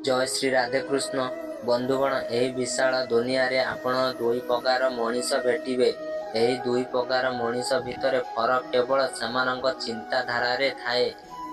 ଜୟ ଶ୍ରୀ ରାଧେକୃଷ୍ଣ। ବନ୍ଧୁଗଣ, ଏହି ବିଶାଳ ଦୁନିଆରେ ଆପଣ ଦୁଇ ପ୍ରକାର ମଣିଷ ଭେଟିବେ। ଏହି ଦୁଇ ପ୍ରକାର ମଣିଷ ଭିତରେ ଫରକ କେବଳ ସେମାନଙ୍କ ଚିନ୍ତାଧାରାରେ ଥାଏ।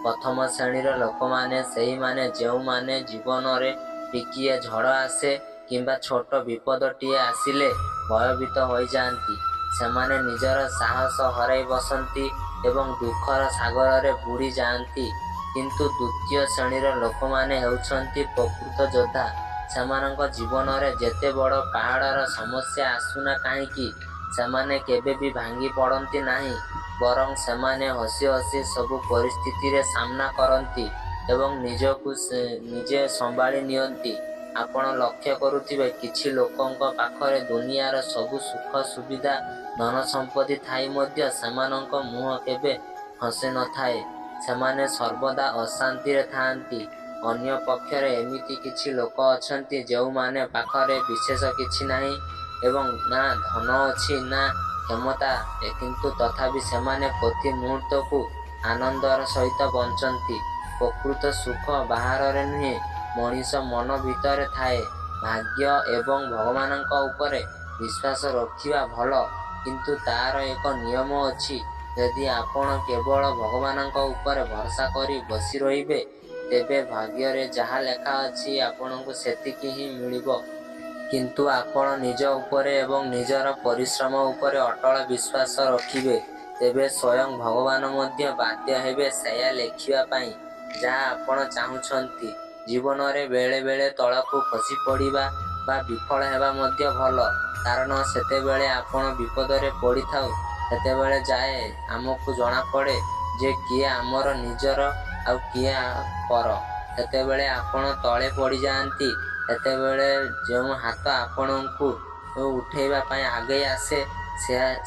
ପ୍ରଥମ ଶ୍ରେଣୀର ଲୋକମାନେ ସେହିମାନେ ଯେଉଁମାନେ ଜୀବନରେ ଟିକିଏ ଝଡ଼ ଆସେ କିମ୍ବା ଛୋଟ ବିପଦଟିଏ ଆସିଲେ ଭୟଭୀତ ହୋଇଯାଆନ୍ତି। ସେମାନେ ନିଜର ସାହସ ହରାଇ ବସନ୍ତି ଏବଂ ଦୁଃଖର ସାଗରରେ ବୁଡ଼ି ଯାଆନ୍ତି। କିନ୍ତୁ ଦ୍ୱିତୀୟ ଶ୍ରେଣୀର ଲୋକମାନେ ହେଉଛନ୍ତି ପ୍ରକୃତ ଯୋଦ୍ଧା। ସେମାନଙ୍କ ଜୀବନରେ ଯେତେ ବଡ଼ ପାହାଡ଼ର ସମସ୍ୟା ଆସୁନା କାହିଁକି, ସେମାନେ କେବେ ବି ଭାଙ୍ଗି ପଡ଼ନ୍ତି ନାହିଁ। ବରଂ ସେମାନେ ହସି ହସି ସବୁ ପରିସ୍ଥିତିରେ ସାମ୍ନା କରନ୍ତି ଏବଂ ନିଜକୁ ନିଜେ ସମ୍ଭାଳି ନିଅନ୍ତି। ଆପଣ ଲକ୍ଷ୍ୟ କରୁଥିବେ, କିଛି ଲୋକଙ୍କ ପାଖରେ ଦୁନିଆର ସବୁ ସୁଖ ସୁବିଧା ଧନ ସମ୍ପତ୍ତି ଥାଇ ମଧ୍ୟ ସେମାନଙ୍କ ମୁହଁ କେବେ ହସି ନଥାଏ। ସେମାନେ ସର୍ବଦା ଅଶାନ୍ତିରେ ଥାଆନ୍ତି। ଅନ୍ୟ ପକ୍ଷରେ ଏମିତି କିଛି ଲୋକ ଅଛନ୍ତି ଯେଉଁମାନେ ପାଖରେ ବିଶେଷ କିଛି ନାହିଁ ଏବଂ ନା ଧନ ଅଛି ନା କ୍ଷମତା, କିନ୍ତୁ ତଥାପି ସେମାନେ ପ୍ରତି ମୁହୂର୍ତ୍ତକୁ ଆନନ୍ଦର ସହିତ ବଞ୍ଚନ୍ତି। ପ୍ରକୃତ ସୁଖ ବାହାରରେ ନୁହେଁ, ମଣିଷ ମନ ଭିତରେ ଥାଏ। ଭାଗ୍ୟ ଏବଂ ଭଗବାନଙ୍କ ଉପରେ ବିଶ୍ୱାସ ରଖିବା ଭଲ, କିନ୍ତୁ ତାର ଏକ ନିୟମ ଅଛି। ଯଦି ଆପଣ କେବଳ ଭଗବାନଙ୍କ ଉପରେ ଭରସା କରି ବସି ରହିବେ, ତେବେ ଭାଗ୍ୟରେ ଯାହା ଲେଖା ଅଛି ଆପଣଙ୍କୁ ସେତିକି ହିଁ ମିଳିବ। କିନ୍ତୁ ଆପଣ ନିଜ ଉପରେ ଏବଂ ନିଜର ପରିଶ୍ରମ ଉପରେ ଅଟଳ ବିଶ୍ୱାସ ରଖିବେ, ତେବେ ସ୍ୱୟଂ ଭଗବାନ ମଧ୍ୟ ବାଧ୍ୟ ହେବେ ସେୟା ଲେଖିବା ପାଇଁ ଯାହା ଆପଣ ଚାହୁଁଛନ୍ତି। ଜୀବନରେ ବେଳେ ବେଳେ ତଳକୁ ଖସି ପଡ଼ିବା ବା ବିଫଳ ହେବା ମଧ୍ୟ ଭଲ, କାରଣ ସେତେବେଳେ ଆପଣ ବିପଦରେ ପଡ଼ିଥାଉ ସେତେବେଳେ ଯାଏ ଆମକୁ ଜଣାପଡ଼େ ଯେ କିଏ ଆମର ନିଜର ଆଉ କିଏ ପର। ଯେତେବେଳେ ଆପଣ ତଳେ ପଡ଼ିଯାଆନ୍ତି, ସେତେବେଳେ ଯେଉଁ ହାତ ଆପଣଙ୍କୁ ଉଠାଇବା ପାଇଁ ଆଗେଇ ଆସେ,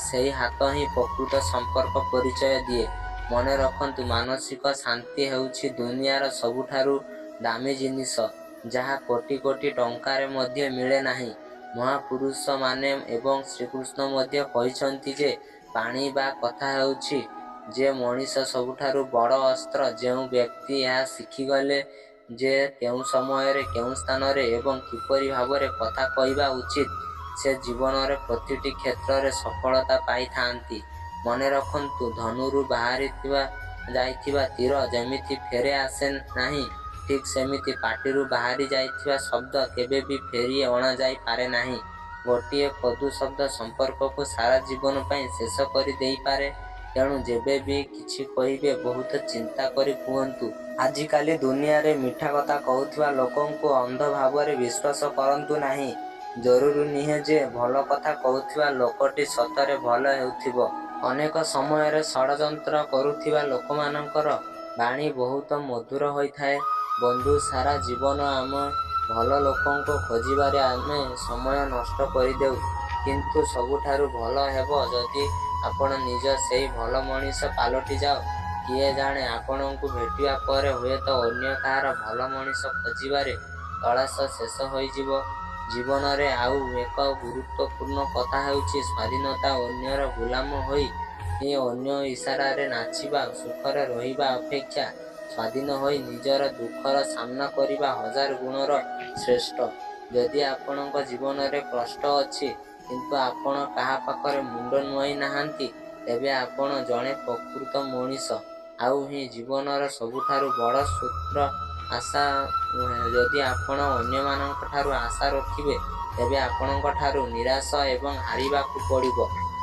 ସେହି ହାତ ହିଁ ପ୍ରକୃତ ସମ୍ପର୍କ ପରିଚୟ ଦିଏ। ମନେ ରଖନ୍ତୁ, ମାନସିକ ଶାନ୍ତି ହେଉଛି ଦୁନିଆର ସବୁଠାରୁ ଦାମୀ ଜିନିଷ, ଯାହା କୋଟି କୋଟି ଟଙ୍କାରେ ମଧ୍ୟ ମିଳେ ନାହିଁ। ମହାପୁରୁଷମାନେ ଏବଂ ଶ୍ରୀକୃଷ୍ଣ ମଧ୍ୟ କହିଛନ୍ତି ଯେ ବାଣୀ ବା କଥା ହେଉଛି ଯେ ମଣିଷ ସବୁଠାରୁ ବଡ଼ ଅସ୍ତ୍ର। ଯେଉଁ ବ୍ୟକ୍ତି ଏହା ଶିଖିଗଲେ ଯେ କେଉଁ ସମୟରେ କେଉଁ ସ୍ଥାନରେ ଏବଂ କିପରି ଭାବରେ କଥା କହିବା ଉଚିତ, ସେ ଜୀବନର ପ୍ରତିଟି କ୍ଷେତ୍ରରେ ସଫଳତା ପାଇଥାନ୍ତି। ମନେ ରଖନ୍ତୁ, ଧନୁରୁ ବାହାରି ଯାଇଥିବା ତୀର ଯେମିତି ଫେରି ଆସେ ନାହିଁ, ଠିକ୍ ସେମିତି ପାଟିରୁ ବାହାରି ଯାଇଥିବା ଶବ୍ଦ କେବେ ବି ଫେରି ଅଣାଯାଇ ପାରେ ନାହିଁ। ଗୋଟିଏ କଟୁ ଶବ୍ଦ ସମ୍ପର୍କକୁ ସାରା ଜୀବନ ପାଇଁ ଶେଷ କରି ଦେଇପାରେ। ତେଣୁ ଯେବେ ବି କିଛି କହିବେ ବହୁତ ଚିନ୍ତା କରି କୁହନ୍ତୁ। ଆଜିକାଲି ଦୁନିଆରେ ମିଠା କଥା କହୁଥିବା ଲୋକଙ୍କୁ ଅନ୍ଧ ଭାବରେ ବିଶ୍ୱାସ କରନ୍ତୁ ନାହିଁ। ଜରୁରୀ ନୁହେଁ ଯେ ଭଲ କଥା କହୁଥିବା ଲୋକଟି ସତରେ ଭଲ ହେଉଥିବ। ଅନେକ ସମୟରେ ଷଡ଼ଯନ୍ତ୍ର କରୁଥିବା ଲୋକମାନଙ୍କର ବାଣୀ ବହୁତ ମଧୁର ହୋଇଥାଏ। ବନ୍ଧୁ, ସାରା ଜୀବନ ଆମେ ଭଲ ଲୋକଙ୍କୁ ଖୋଜିବାରେ ଆମେ ସମୟ ନଷ୍ଟ କରିଦେଉ, କିନ୍ତୁ ସବୁଠାରୁ ଭଲ ହେବ ଯଦି ଆପଣ ନିଜ ସେହି ଭଲ ମଣିଷ ପାଲଟିଯାଅ। କିଏ ଜାଣେ, ଆପଣଙ୍କୁ ଭେଟିବା ପରେ ହୁଏତ ଅନ୍ୟ କାହାର ଭଲ ମଣିଷ ଖୋଜିବାରେ ତଳାସ ଶେଷ ହୋଇଯିବ। ଜୀବନରେ ଆଉ ଏକ ଗୁରୁତ୍ୱପୂର୍ଣ୍ଣ କଥା ହେଉଛି ସ୍ୱାଧୀନତା। ଅନ୍ୟର ଗୋଲାମ ହୋଇ ଅନ୍ୟ ଇଶାରାରେ ନାଚିବା ସୁଖରେ ରହିବା ଅପେକ୍ଷା ସ୍ୱାଧୀନ ହୋଇ ନିଜର ଦୁଃଖର ସାମ୍ନା କରିବା ହଜାର ଗୁଣର ଶ୍ରେଷ୍ଠ। ଯଦି ଆପଣଙ୍କ ଜୀବନରେ କଷ୍ଟ ଅଛି କିନ୍ତୁ ଆପଣ କାହା ପାଖରେ ମୁଣ୍ଡ ନୁଆଇଁ ନାହାନ୍ତି, ତେବେ ଆପଣ ଜଣେ ପ୍ରକୃତ ମଣିଷ। ଆଉ ହିଁ ଜୀବନର ସବୁଠାରୁ ବଡ଼ ସୂତ୍ର ଆଶା ନୁହେଁ। ଯଦି ଆପଣ ଅନ୍ୟମାନଙ୍କଠାରୁ ଆଶା ରଖିବେ, ତେବେ ଆପଣଙ୍କଠାରୁ ନିରାଶ ଏବଂ ହାରିବାକୁ ପଡ଼ିବ।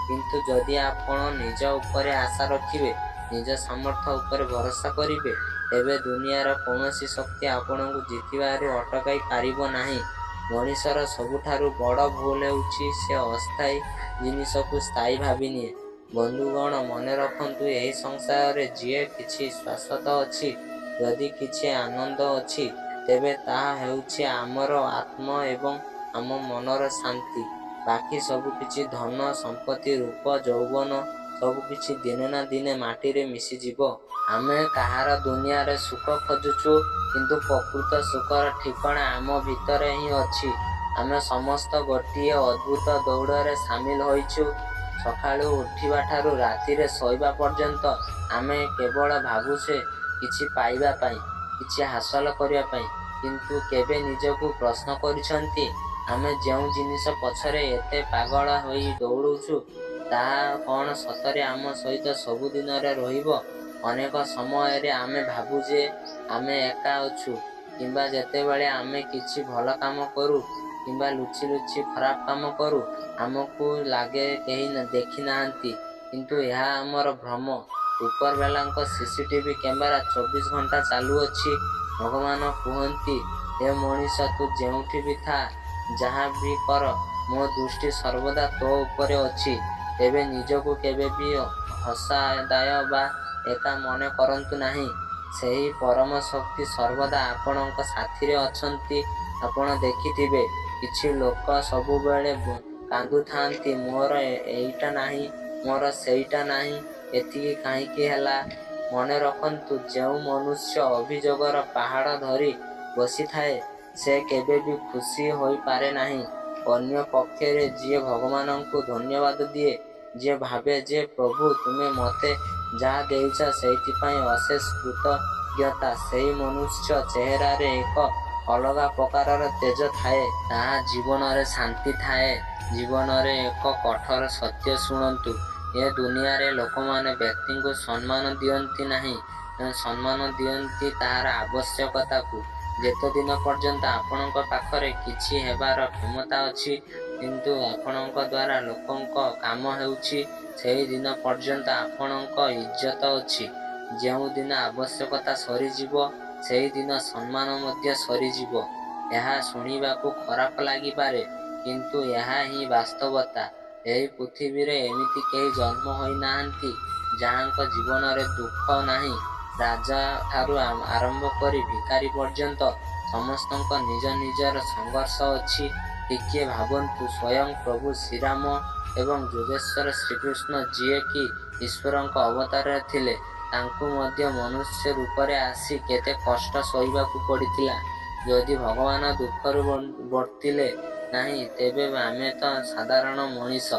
କିନ୍ତୁ ଯଦି ଆପଣ ନିଜ ଉପରେ ଆଶା ରଖିବେ, ନିଜ ସାମର୍ଥ୍ୟ ଉପରେ ଭରସା କରିବେ, ତେବେ ଦୁନିଆର କୌଣସି ଶକ୍ତି ଆପଣଙ୍କୁ ଜିତିବାରୁ ଅଟକାଇ ପାରିବ ନାହିଁ। ମଣିଷର ସବୁଠାରୁ ବଡ଼ ଭୁଲ ହେଉଛି ସେ ଅସ୍ଥାୟୀ ଜିନିଷକୁ ସ୍ଥାୟୀ ଭାବିନିଏ। ବନ୍ଧୁଗଣ, ମନେ ରଖନ୍ତୁ, ଏହି ସଂସାରରେ ଯିଏ କିଛି ଶାଶ୍ୱତ ଅଛି, ଯଦି କିଛି ଆନନ୍ଦ ଅଛି, ତେବେ ତାହା ହେଉଛି ଆମର ଆତ୍ମ ଏବଂ ଆମ ମନର ଶାନ୍ତି। ବାକି ସବୁକିଛି ଧନ ସମ୍ପତ୍ତି ରୂପ ଯୌବନ ସବୁକିଛି ଦିନେ ନା ଦିନେ ମାଟିରେ ମିଶିଯିବ। ଆମେ କାହାର ଦୁନିଆରେ ସୁଖ ଖୋଜୁଛୁ, କିନ୍ତୁ ପ୍ରକୃତ ସୁଖର ଠିକଣା ଆମ ଭିତରେ ହିଁ ଅଛି। ଆମେ ସମସ୍ତ ଗୋଟିଏ ଅଦ୍ଭୁତ ଦୌଡ଼ରେ ସାମିଲ ହୋଇଛୁ। ସକାଳୁ ଉଠିବାଠାରୁ ରାତିରେ ଶୋଇବା ପର୍ଯ୍ୟନ୍ତ ଆମେ କେବଳ ଭାବୁଛେ କିଛି ପାଇବା ପାଇଁ, କିଛି ହାସଲ କରିବା ପାଇଁ। କିନ୍ତୁ କେବେ ନିଜକୁ ପ୍ରଶ୍ନ କରିଛନ୍ତି, ଆମେ ଯେଉଁ ଜିନିଷ ପଛରେ ଏତେ ପାଗଳ ହୋଇ ଦୌଡ଼ୁଛୁ, ତାହା କ'ଣ ସତରେ ଆମ ସହିତ ସବୁଦିନରେ ରହିବ? ଅନେକ ସମୟରେ ଆମେ ଭାବୁ ଯେ ଆମେ ଏକା ଅଛୁ, କିମ୍ବା ଯେତେବେଳେ ଆମେ କିଛି ଭଲ କାମ କରୁ କିମ୍ବା ଲୁଚି ଲୁଚି ଖରାପ କାମ କରୁ, ଆମକୁ ଲାଗେ କେହି ଦେଖି ନାହାନ୍ତି। କିନ୍ତୁ ଏହା ଆମର ଭ୍ରମ। ଉପରବାଲାଙ୍କ ସିସିଟିଭି କ୍ୟାମେରା 24 ଘଣ୍ଟା ଚାଲୁଅଛି। ଭଗବାନ କୁହନ୍ତି, ହେ ମଣିଷ, ତୁ ଯେଉଁଠି ବି ଥା, ଯାହା ବି କର, ମୋ ଦୃଷ୍ଟି ସର୍ବଦା ତୋ ଉପରେ ଅଛି। ତେବେ ନିଜକୁ କେବେ ବି ହତାଶ ବା ଏକା ମନେ କରନ୍ତୁ ନାହିଁ। ସେହି ପରମ ଶକ୍ତି ସର୍ବଦା ଆପଣଙ୍କ ସାଥିରେ ଅଛନ୍ତି। ଆପଣ ଦେଖିଥିବେ, କିଛି ଲୋକ ସବୁବେଳେ କାନ୍ଦୁଥାନ୍ତି, ମୋର ଏଇଟା ନାହିଁ, ମୋର ସେଇଟା ନାହିଁ, ଏତିକି କାହିଁକି ହେଲା? ମନେ ରଖନ୍ତୁ, ଯେଉଁ ମନୁଷ୍ୟ ଅଭିଯୋଗର ପାହାଡ଼ ଧରି ବସିଥାଏ, ସେ କେବେ ବି ଖୁସି ହୋଇପାରେ ନାହିଁ। ଅନ୍ୟ ପକ୍ଷରେ ଯିଏ ଭଗବାନଙ୍କୁ ଧନ୍ୟବାଦ ଦିଏ, ଯିଏ ଭାବେ ଯେ ପ୍ରଭୁ ତୁମେ ମୋତେ ଯାହା ଦେଇଛ ସେଇଥିପାଇଁ ଅଶେଷ କୃତଜ୍ଞତା, ସେହି ମନୁଷ୍ୟ ଚେହେରାରେ ଏକ ଅଲଗା ପ୍ରକାରର ତେଜ ଥାଏ। ତା ଜୀବନରେ ଶାନ୍ତି ଥାଏ। ଜୀବନରେ ଏକ କଠୋର ସତ୍ୟ ଶୁଣନ୍ତୁ, ଏ ଦୁନିଆରେ ଲୋକମାନେ ବ୍ୟକ୍ତିଙ୍କୁ ସମ୍ମାନ ଦିଅନ୍ତି ନାହିଁ, ସମ୍ମାନ ଦିଅନ୍ତି ତାହାର ଆବଶ୍ୟକତାକୁ। ଯେତେଦିନ ପର୍ଯ୍ୟନ୍ତ ଆପଣଙ୍କ ପାଖରେ କିଛି ହେବାର କ୍ଷମତା ଅଛି, କିନ୍ତୁ ଆପଣଙ୍କ ଦ୍ୱାରା ଲୋକଙ୍କ କାମ ହେଉଛି, ସେହି ଦିନ ପର୍ଯ୍ୟନ୍ତ ଆପଣଙ୍କ ଇଜ୍ଜତ ଅଛି। ଯେଉଁଦିନ ଆବଶ୍ୟକତା ସରିଯିବ, ସେହିଦିନ ସମ୍ମାନ ମଧ୍ୟ ସରିଯିବ। ଏହା ଶୁଣିବାକୁ ଖରାପ ଲାଗିପାରେ, କିନ୍ତୁ ଏହା ହିଁ ବାସ୍ତବତା। ଏହି ପୃଥିବୀରେ ଏମିତି କେହି ଜନ୍ମ ହୋଇନାହାନ୍ତି ଯାହାଙ୍କ ଜୀବନରେ ଦୁଃଖ ନାହିଁ। ରାଜାଠାରୁ ଆରମ୍ଭ କରି ଭିକାରୀ ପର୍ଯ୍ୟନ୍ତ ସମସ୍ତଙ୍କ ନିଜ ନିଜର ସଂଘର୍ଷ ଅଛି। ଟିକିଏ ଭାବନ୍ତୁ, ସ୍ୱୟଂ ପ୍ରଭୁ ଶ୍ରୀରାମ ଏବଂ ଯୋଗେଶ୍ୱର ଶ୍ରୀକୃଷ୍ଣ, ଯିଏକି ଈଶ୍ୱରଙ୍କ ଅବତାରରେ ଥିଲେ, ତାଙ୍କୁ ମଧ୍ୟ ମନୁଷ୍ୟ ରୂପରେ ଆସି କେତେ କଷ୍ଟ ସହିବାକୁ ପଡ଼ିଥିଲା। ଯଦି ଭଗବାନ ଦୁଃଖରୁ ବର୍ତ୍ତିଲେ ନାହିଁ, ତେବେ ଆମେ ତ ସାଧାରଣ ମଣିଷ।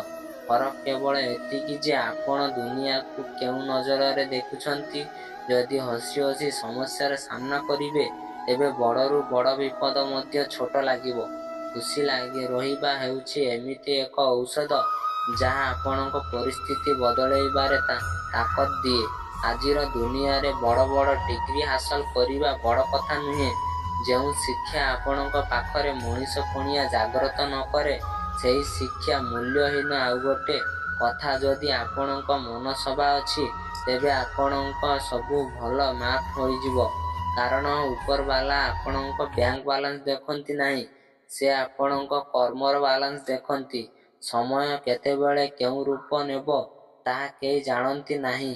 ଫରକ କେବଳ ଏତିକି ଯେ ଆପଣ ଦୁନିଆକୁ କେଉଁ ନଜରରେ ଦେଖୁଛନ୍ତି। ଯଦି ହସି ହସି ସମସ୍ୟାର ସାମ୍ନା କରିବେ, ତେବେ ବଡ଼ରୁ ବଡ଼ ବିପଦ ମଧ୍ୟ ଛୋଟ ଲାଗିବ। ଖୁସି ରହିବା ହେଉଛି ଏମିତି ଏକ ଔଷଧ, ଯାହା ଆପଣଙ୍କ ପରିସ୍ଥିତି ବଦଳାଇବାରେ ତାକତ ଦିଏ। ଆଜିର ଦୁନିଆରେ ବଡ଼ ବଡ଼ ଡିଗ୍ରୀ ହାସଲ କରିବା ବଡ଼ କଥା ନୁହେଁ। ଯେଉଁ ଶିକ୍ଷା ଆପଣଙ୍କ ପାଖରେ ମଣିଷପଣିଆ ଜାଗ୍ରତ ନ କରେ, ସେହି ଶିକ୍ଷା ମୂଲ୍ୟହୀନ। ଆଉ ଗୋଟେ କଥା, ଯଦି ଆପଣଙ୍କ ମନସଭା ଅଛି, ତେବେ ଆପଣଙ୍କ ସବୁ ଭଲ ମାଫ ହୋଇଯିବ। କାରଣ ଉପରବାଲା ଆପଣଙ୍କ ବ୍ୟାଙ୍କ ବାଲାନ୍ସ ଦେଖନ୍ତି ନାହିଁ, ସେ ଆପଣଙ୍କ କର୍ମର ବାଲାନ୍ସ ଦେଖନ୍ତି। ସମୟ କେତେବେଳେ କେଉଁ ରୂପ ନେବ, ତାହା କେହି ଜାଣନ୍ତି ନାହିଁ।